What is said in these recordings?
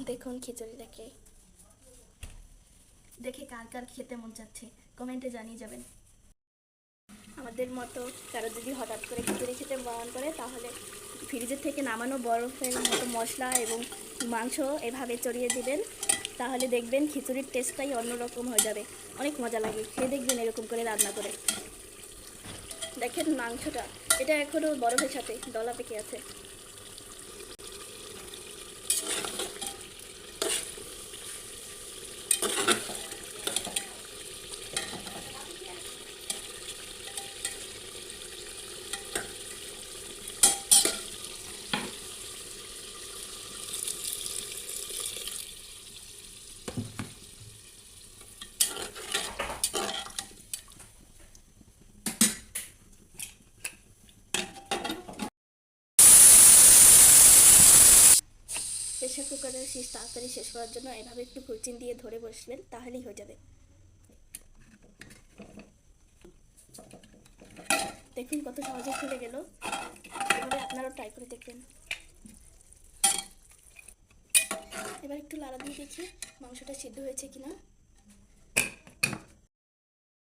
দেখুন খিচুড়িটাকে দেখে কার কার খেতে মন চাচ্ছে কমেন্টে জানিয়ে যাবেন। আমাদের মতো কারো যদি হঠাৎ করে খিচুড়ি খেতে মন করে তাহলে ফ্রিজের থেকে নামানো বরফের মতো মশলা এবং মাংস এভাবে চড়িয়ে দিবেন, তাহলে দেখবেন খিচুড়ির টেস্টটাই অন্যরকম হয়ে যাবে। অনেক মজা লাগে, খেয়ে দেখবেন এরকম করে রান্না করে। দেখেন মাংসটা, এটা এখনও বরফের সাথে দলা পেকে আছে। প্রেশার কুকারের তাড়াতাড়ি শেষ করার জন্য এভাবে একটু খুরচিন দিয়ে ধরে বসবেন, তাহলেই হয়ে যাবে। দেখুন কত সহজে খুলে গেল। এভাবে আপনারাও ট্রাই করে দেখবেন। এবার একটু লাড়া দিয়ে দেখি মাংসটা সিদ্ধ হয়েছে কিনা।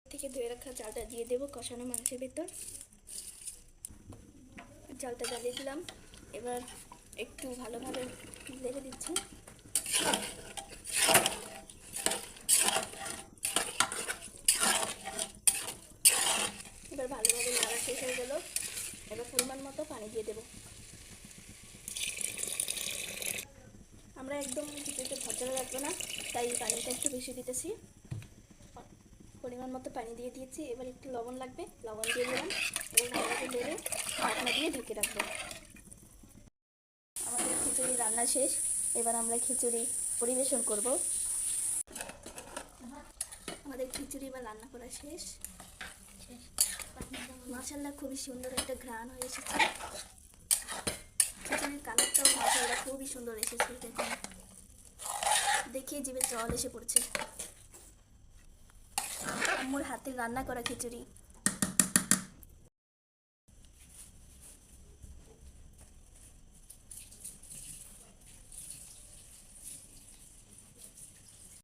থেকে ধুয়ে রাখা চালটা দিয়ে দেবো কষানো মাংসের ভেতর। চালটা জ্বালিয়ে দিলাম, এবার একটু ভালোভাবে লেগে দিচ্ছি। এবার ভালোভাবে নাড়া শেষ হয়ে গেল, এবার পরিমাণ মতো পানি দিয়ে দেব। আমরা একদম খিচুড়িটা ঝরঝরে রাখবো না, তাই পানিটা একটু বেশি দিতেছি। পরিমাণ মতো পানি দিয়ে দিয়েছি, এবার একটু লবণ লাগবে, লবণ দিয়ে দিলাম। এবার ভালোভাবে নেড়ে ঢাকনা দিয়ে ঢেকে রাখবো। আমাদের খিচুড়ি রান্না শেষ, এবার আমরা খিচুড়ি পরিবেশন করব। আমাদের খিচুড়ি বা রান্না করা শেষ। মাশাআল্লাহ খুবই সুন্দর একটা ঘ্রাণ হয়ে এসেছে। খিচুড়ির কালারটাও মাশাআল্লাহ খুবই সুন্দর এসেছে। দেখুন, দেখে জিভে জল এসে পড়ছে। আম্মুর হাতে রান্না করা খিচুড়ি।